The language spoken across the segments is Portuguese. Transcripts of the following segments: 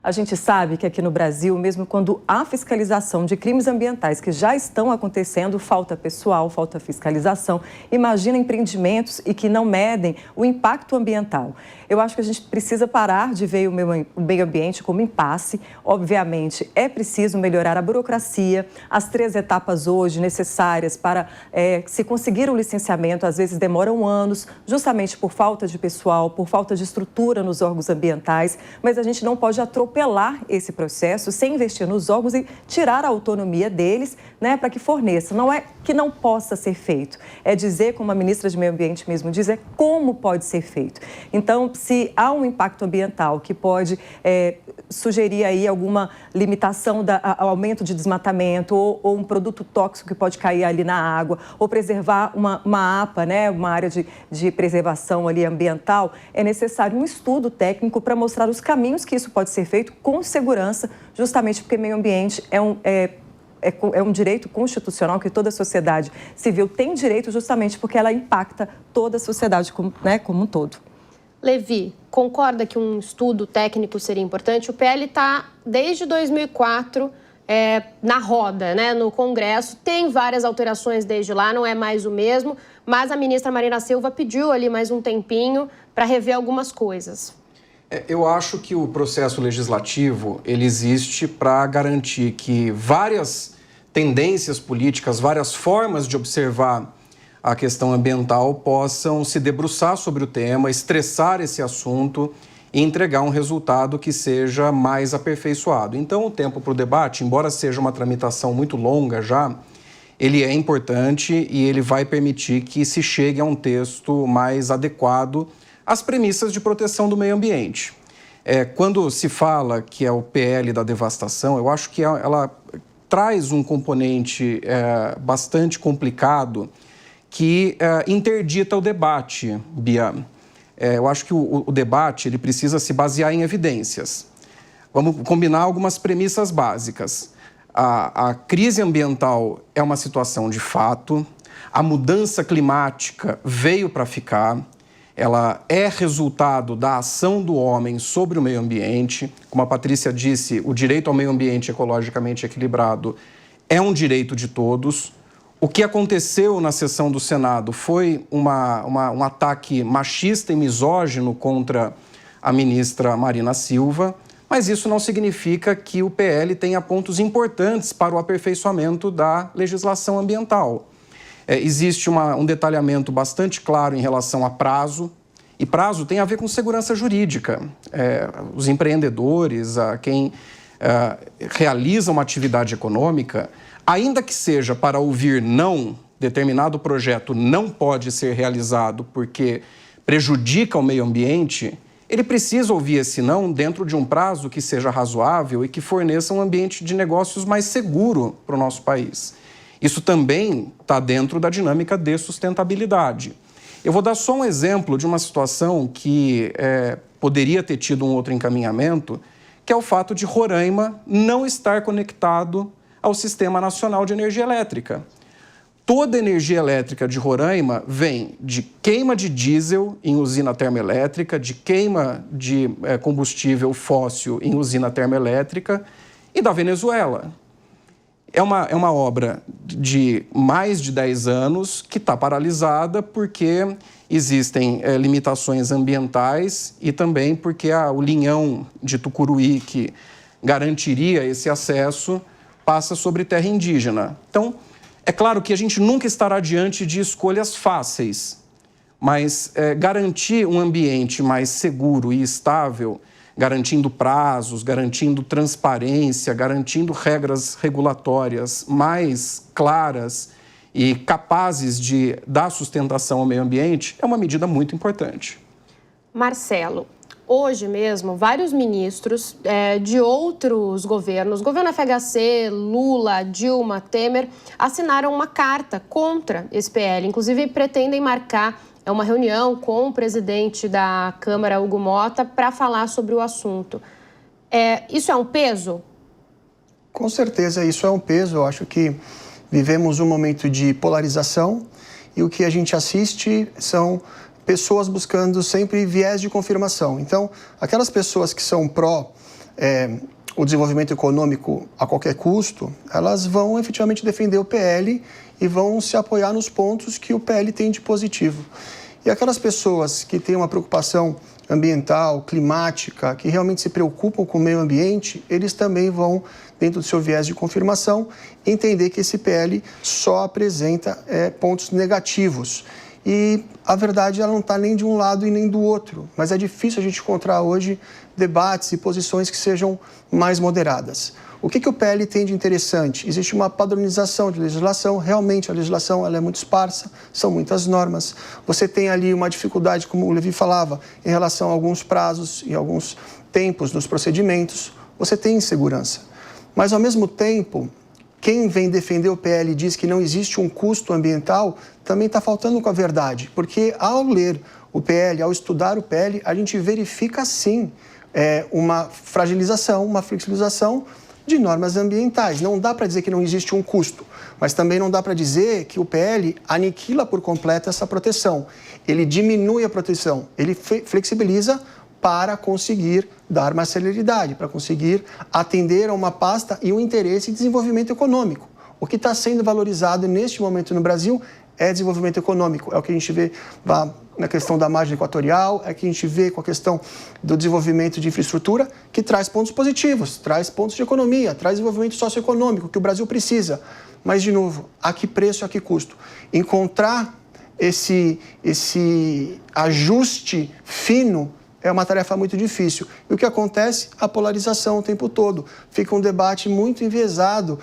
A gente sabe que aqui no Brasil, mesmo quando há fiscalização de crimes ambientais que já estão acontecendo, falta pessoal, falta fiscalização. Imagina empreendimentos e que não medem o impacto ambiental. Eu acho que a gente precisa parar de ver o meio ambiente como impasse. Obviamente, é preciso melhorar a burocracia, as 3 etapas hoje necessárias para se conseguir um licenciamento, às vezes demoram anos, justamente por falta de pessoal, por falta de estrutura nos órgãos ambientais, mas a gente não pode atropelar esse processo sem investir nos órgãos e tirar a autonomia deles, né, para que forneçam. Não é que não possa ser feito, é dizer, como a ministra de Meio Ambiente mesmo diz, é como pode ser feito. Então, se há um impacto ambiental que pode sugerir aí alguma limitação ao aumento de desmatamento ou um produto tóxico que pode cair ali na água, ou preservar uma APA, né, uma área de preservação ali ambiental, é necessário um estudo técnico para mostrar os caminhos que isso pode ser feito com segurança, justamente porque meio ambiente é um direito constitucional que toda a sociedade civil tem direito, justamente porque ela impacta toda a sociedade como um todo. Levi, concorda que um estudo técnico seria importante? O PL está desde 2004 na roda, né, no Congresso. Tem várias alterações desde lá, não é mais o mesmo, mas a ministra Marina Silva pediu ali mais um tempinho para rever algumas coisas. Eu acho que o processo legislativo ele existe para garantir que várias tendências políticas, várias formas de observar a questão ambiental possam se debruçar sobre o tema, estressar esse assunto e entregar um resultado que seja mais aperfeiçoado. Então, o tempo para o debate, embora seja uma tramitação muito longa já, ele é importante e ele vai permitir que se chegue a um texto mais adequado às premissas de proteção do meio ambiente. Quando se fala que é o PL da devastação, eu acho que ela traz um componente bastante complicado que interdita o debate, Bia. Eu acho que o debate ele precisa se basear em evidências. Vamos combinar algumas premissas básicas. A crise ambiental é uma situação de fato, a mudança climática veio para ficar, ela é resultado da ação do homem sobre o meio ambiente. Como a Patrícia disse, o direito ao meio ambiente ecologicamente equilibrado é um direito de todos. O que aconteceu na sessão do Senado foi um ataque machista e misógino contra a ministra Marina Silva, mas isso não significa que o PL tenha pontos importantes para o aperfeiçoamento da legislação ambiental. Existe um detalhamento bastante claro em relação a prazo, e prazo tem a ver com segurança jurídica. Os empreendedores, quem realiza uma atividade econômica, ainda que seja para ouvir não, determinado projeto não pode ser realizado porque prejudica o meio ambiente, ele precisa ouvir esse não dentro de um prazo que seja razoável e que forneça um ambiente de negócios mais seguro para o nosso país. Isso também está dentro da dinâmica de sustentabilidade. Eu vou dar só um exemplo de uma situação que poderia ter tido um outro encaminhamento, que é o fato de Roraima não estar conectado ao Sistema Nacional de Energia Elétrica. Toda a energia elétrica de Roraima vem de queima de diesel em usina termoelétrica, de queima de combustível fóssil em usina termoelétrica e da Venezuela. É uma obra de mais de 10 anos que está paralisada porque existem limitações ambientais e também porque o linhão de Tucuruí, que garantiria esse acesso, passa sobre terra indígena. Então, é claro que a gente nunca estará diante de escolhas fáceis, mas garantir um ambiente mais seguro e estável, garantindo prazos, garantindo transparência, garantindo regras regulatórias mais claras e capazes de dar sustentação ao meio ambiente, é uma medida muito importante. Marcelo, hoje mesmo, vários ministros de outros governos, governo FHC, Lula, Dilma, Temer, assinaram uma carta contra esse PL. Inclusive, pretendem marcar uma reunião com o presidente da Câmara, Hugo Motta, para falar sobre o assunto. Isso é um peso? Com certeza, isso é um peso. Eu acho que vivemos um momento de polarização e o que a gente assiste são pessoas buscando sempre viés de confirmação. Então, aquelas pessoas que são pró o desenvolvimento econômico a qualquer custo, elas vão efetivamente defender o PL e vão se apoiar nos pontos que o PL tem de positivo. E aquelas pessoas que têm uma preocupação ambiental, climática, que realmente se preocupam com o meio ambiente, eles também vão, dentro do seu viés de confirmação, entender que esse PL só apresenta pontos negativos. E a verdade, ela não está nem de um lado e nem do outro, mas é difícil a gente encontrar hoje debates e posições que sejam mais moderadas. O que o PL tem de interessante? Existe uma padronização de legislação, realmente a legislação ela é muito esparsa, são muitas normas. Você tem ali uma dificuldade, como o Levi falava, em relação a alguns prazos e alguns tempos nos procedimentos, você tem insegurança. Mas, ao mesmo tempo, quem vem defender o PL e diz que não existe um custo ambiental, também está faltando com a verdade, porque ao ler o PL, ao estudar o PL, a gente verifica sim uma fragilização, uma flexibilização de normas ambientais. Não dá para dizer que não existe um custo, mas também não dá para dizer que o PL aniquila por completo essa proteção. Ele diminui a proteção, ele flexibiliza para conseguir dar mais celeridade, para conseguir atender a uma pasta e um interesse em desenvolvimento econômico. O que está sendo valorizado neste momento no Brasil é desenvolvimento econômico. É o que a gente vê na questão da margem equatorial, é o que a gente vê com a questão do desenvolvimento de infraestrutura, que traz pontos positivos, traz pontos de economia, traz desenvolvimento socioeconômico, que o Brasil precisa. Mas, de novo, a que preço, a que custo? Encontrar esse ajuste fino é uma tarefa muito difícil. E o que acontece? A polarização o tempo todo. Fica um debate muito enviesado,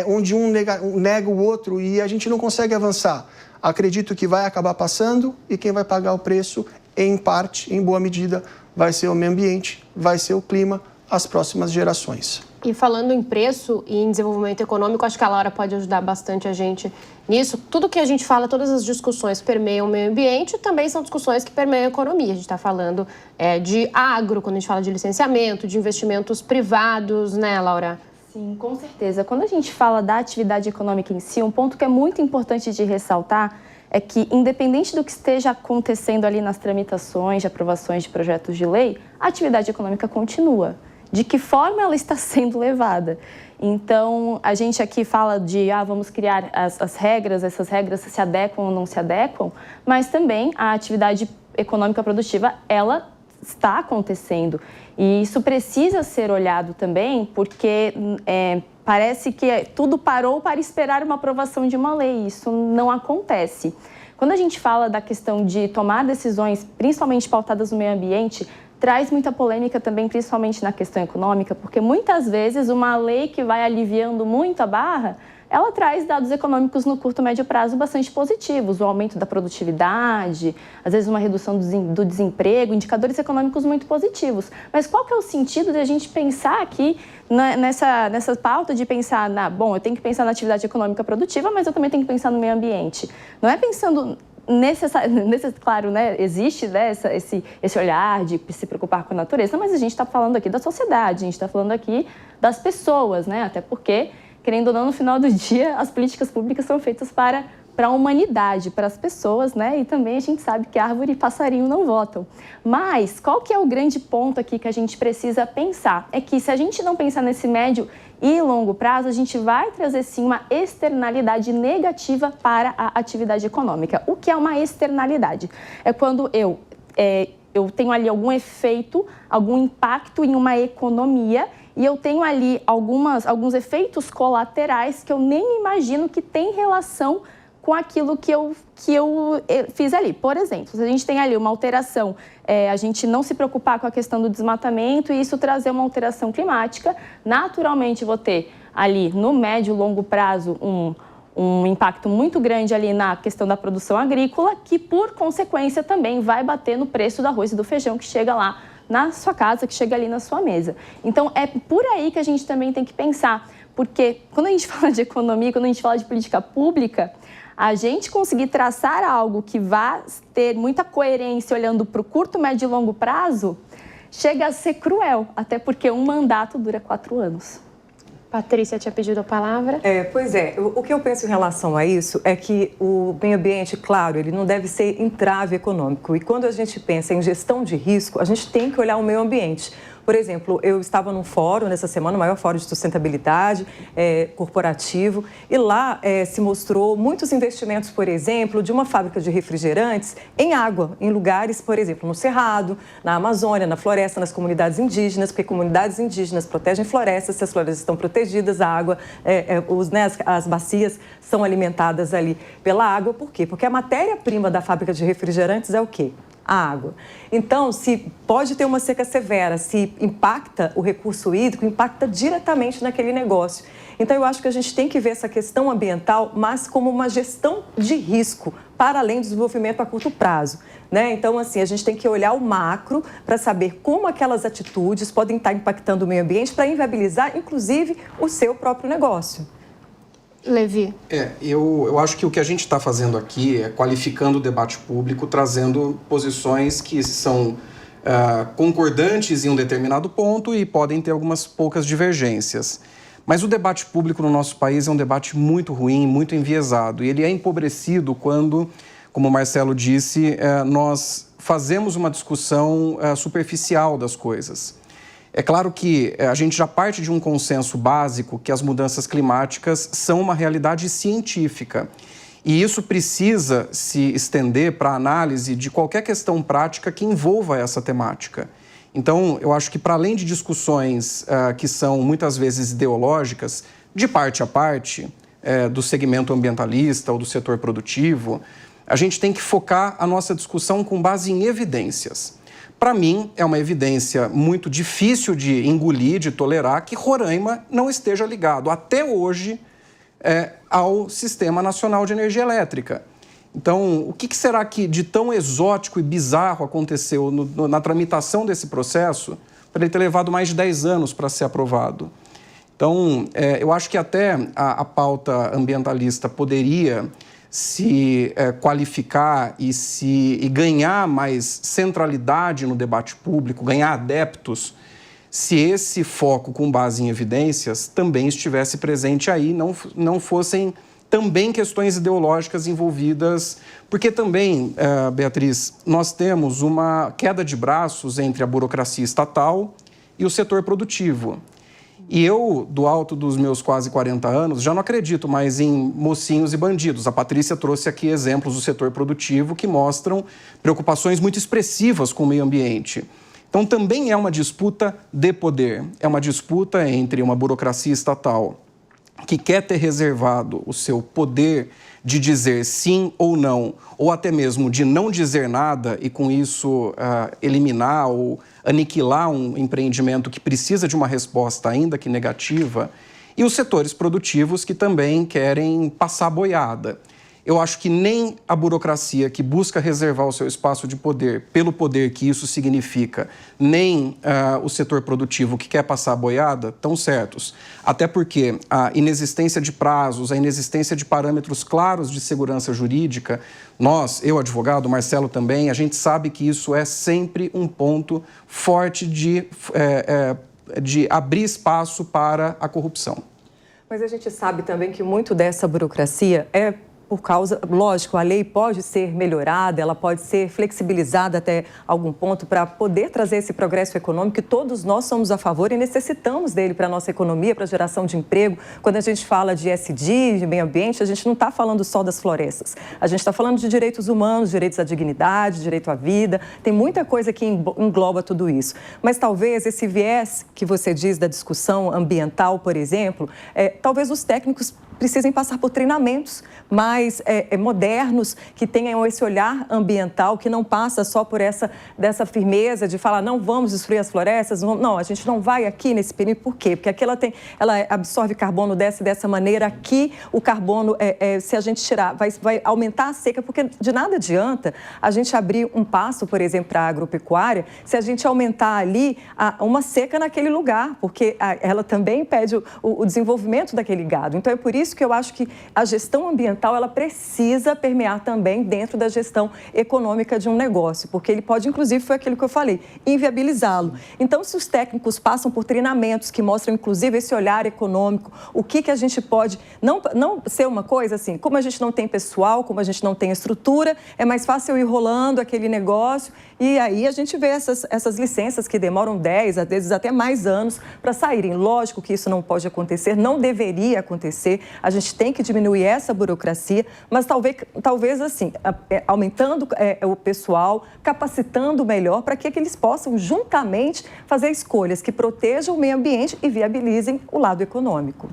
onde um nega o outro e a gente não consegue avançar. Acredito que vai acabar passando e quem vai pagar o preço, em parte, em boa medida, vai ser o meio ambiente, vai ser o clima, as próximas gerações. E falando em preço e em desenvolvimento econômico, acho que a Laura pode ajudar bastante a gente nisso. Tudo que a gente fala, todas as discussões permeiam o meio ambiente, também são discussões que permeiam a economia. A gente está falando de agro, quando a gente fala de licenciamento, de investimentos privados, né, Laura? Sim, com certeza. Quando a gente fala da atividade econômica em si, um ponto que é muito importante de ressaltar é que, independente do que esteja acontecendo ali nas tramitações de aprovações de projetos de lei, a atividade econômica continua. De que forma ela está sendo levada? Então, a gente aqui fala de, vamos criar as regras, essas regras se adequam ou não se adequam, mas também a atividade econômica produtiva, ela está acontecendo. E isso precisa ser olhado também, porque parece que tudo parou para esperar uma aprovação de uma lei. Isso não acontece. Quando a gente fala da questão de tomar decisões, principalmente pautadas no meio ambiente, traz muita polêmica também, principalmente na questão econômica, porque muitas vezes uma lei que vai aliviando muito a barra, ela traz dados econômicos no curto e médio prazo bastante positivos, o aumento da produtividade, às vezes uma redução do desemprego, indicadores econômicos muito positivos. Mas qual que é o sentido de a gente pensar aqui nessa pauta de pensar, bom, eu tenho que pensar na atividade econômica produtiva, mas eu também tenho que pensar no meio ambiente. Não é pensando... Claro, né, existe, né, esse olhar de se preocupar com a natureza, mas a gente está falando aqui da sociedade, a gente está falando aqui das pessoas, né, até porque, querendo ou não, no final do dia, as políticas públicas são feitas para a humanidade, para as pessoas, né, e também a gente sabe que árvore e passarinho não votam. Mas qual que é o grande ponto aqui que a gente precisa pensar? É que se a gente não pensar nesse médio e longo prazo, a gente vai trazer sim uma externalidade negativa para a atividade econômica. O que é uma externalidade? É quando eu tenho ali algum efeito, algum impacto em uma economia e eu tenho ali alguns efeitos colaterais que eu nem imagino que tem relação com aquilo que eu fiz ali. Por exemplo, se a gente tem ali uma alteração, a gente não se preocupar com a questão do desmatamento e isso trazer uma alteração climática, naturalmente vou ter ali no médio e longo prazo um impacto muito grande ali na questão da produção agrícola, que por consequência também vai bater no preço do arroz e do feijão que chega lá na sua casa, que chega ali na sua mesa. Então, é por aí que a gente também tem que pensar, porque quando a gente fala de economia, quando a gente fala de política pública, a gente conseguir traçar algo que vá ter muita coerência olhando para o curto, médio e longo prazo, chega a ser cruel, até porque um mandato dura 4 anos. Patrícia tinha pedido a palavra. Pois é, o que eu penso em relação a isso é que o meio ambiente, claro, ele não deve ser entrave econômico. E quando a gente pensa em gestão de risco, a gente tem que olhar o meio ambiente. Por exemplo, eu estava num fórum nessa semana, o maior fórum de sustentabilidade corporativo, e lá se mostrou muitos investimentos, por exemplo, de uma fábrica de refrigerantes em água, em lugares, por exemplo, no Cerrado, na Amazônia, na floresta, nas comunidades indígenas, porque comunidades indígenas protegem florestas, se as florestas estão protegidas, a água, as bacias são alimentadas ali pela água. Por quê? Porque a matéria-prima da fábrica de refrigerantes é o quê? A água. Então, se pode ter uma seca severa, se impacta o recurso hídrico, impacta diretamente naquele negócio. Então, eu acho que a gente tem que ver essa questão ambiental, mas como uma gestão de risco, para além do desenvolvimento a curto prazo, né? Então, assim, a gente tem que olhar o macro para saber como aquelas atitudes podem estar impactando o meio ambiente para inviabilizar, inclusive, o seu próprio negócio. Levi. Eu acho que o que a gente está fazendo aqui é qualificando o debate público, trazendo posições que são concordantes em um determinado ponto e podem ter algumas poucas divergências. Mas o debate público no nosso país é um debate muito ruim, muito enviesado. E ele é empobrecido quando, como o Marcelo disse, nós fazemos uma discussão superficial das coisas. É claro que a gente já parte de um consenso básico que as mudanças climáticas são uma realidade científica. E isso precisa se estender para a análise de qualquer questão prática que envolva essa temática. Então, eu acho que para além de discussões que são muitas vezes ideológicas, de parte a parte, do segmento ambientalista ou do setor produtivo, a gente tem que focar a nossa discussão com base em evidências. Para mim, é uma evidência muito difícil de engolir, de tolerar, que Roraima não esteja ligado, até hoje, ao Sistema Nacional de Energia Elétrica. Então, o que será que de tão exótico e bizarro aconteceu na tramitação desse processo para ele ter levado mais de 10 anos para ser aprovado? Então, eu acho que até a pauta ambientalista poderia se qualificar e ganhar mais centralidade no debate público, ganhar adeptos, se esse foco com base em evidências também estivesse presente aí, não fossem também questões ideológicas envolvidas, porque também, Beatriz, nós temos uma queda de braços entre a burocracia estatal e o setor produtivo. E eu, do alto dos meus quase 40 anos, já não acredito mais em mocinhos e bandidos. A Patrícia trouxe aqui exemplos do setor produtivo que mostram preocupações muito expressivas com o meio ambiente. Então, também é uma disputa de poder. É uma disputa entre uma burocracia estatal que quer ter reservado o seu poder de dizer sim ou não, ou até mesmo de não dizer nada e, com isso, eliminar ou aniquilar um empreendimento que precisa de uma resposta ainda que negativa, e os setores produtivos que também querem passar boiada. Eu acho que nem a burocracia que busca reservar o seu espaço de poder pelo poder que isso significa, nem o setor produtivo que quer passar a boiada estão certos. Até porque a inexistência de prazos, a inexistência de parâmetros claros de segurança jurídica, eu advogado, Marcelo também, a gente sabe que isso é sempre um ponto forte de abrir espaço para a corrupção. Mas a gente sabe também que muito dessa burocracia é por causa, lógico, a lei pode ser melhorada, ela pode ser flexibilizada até algum ponto para poder trazer esse progresso econômico que todos nós somos a favor e necessitamos dele para a nossa economia, para a geração de emprego. Quando a gente fala de ESG, de meio ambiente, a gente não está falando só das florestas. A gente está falando de direitos humanos, direitos à dignidade, direito à vida. Tem muita coisa que engloba tudo isso. Mas talvez esse viés que você diz da discussão ambiental, por exemplo, talvez os técnicos precisem passar por treinamentos mais modernos, que tenham esse olhar ambiental, que não passa só por dessa firmeza de falar, não vamos destruir as florestas, não, a gente não vai aqui nesse período. Por quê? Porque aqui ela absorve carbono dessa maneira, aqui o carbono, se a gente tirar, vai aumentar a seca, porque de nada adianta a gente abrir um passo, por exemplo, para a agropecuária, se a gente aumentar ali uma seca naquele lugar, porque ela também impede o desenvolvimento daquele gado. Então, é por isso isso que eu acho que a gestão ambiental ela precisa permear também dentro da gestão econômica de um negócio, porque ele pode, inclusive, foi aquilo que eu falei, inviabilizá-lo. Então, se os técnicos passam por treinamentos que mostram, inclusive, esse olhar econômico, o que a gente pode, não ser uma coisa assim, como a gente não tem pessoal, como a gente não tem estrutura, é mais fácil ir rolando aquele negócio e aí a gente vê essas licenças que demoram 10, às vezes até mais anos para saírem. Lógico que isso não pode acontecer, não deveria acontecer, a gente tem que diminuir essa burocracia, mas talvez assim, aumentando o pessoal, capacitando melhor para que eles possam juntamente fazer escolhas que protejam o meio ambiente e viabilizem o lado econômico.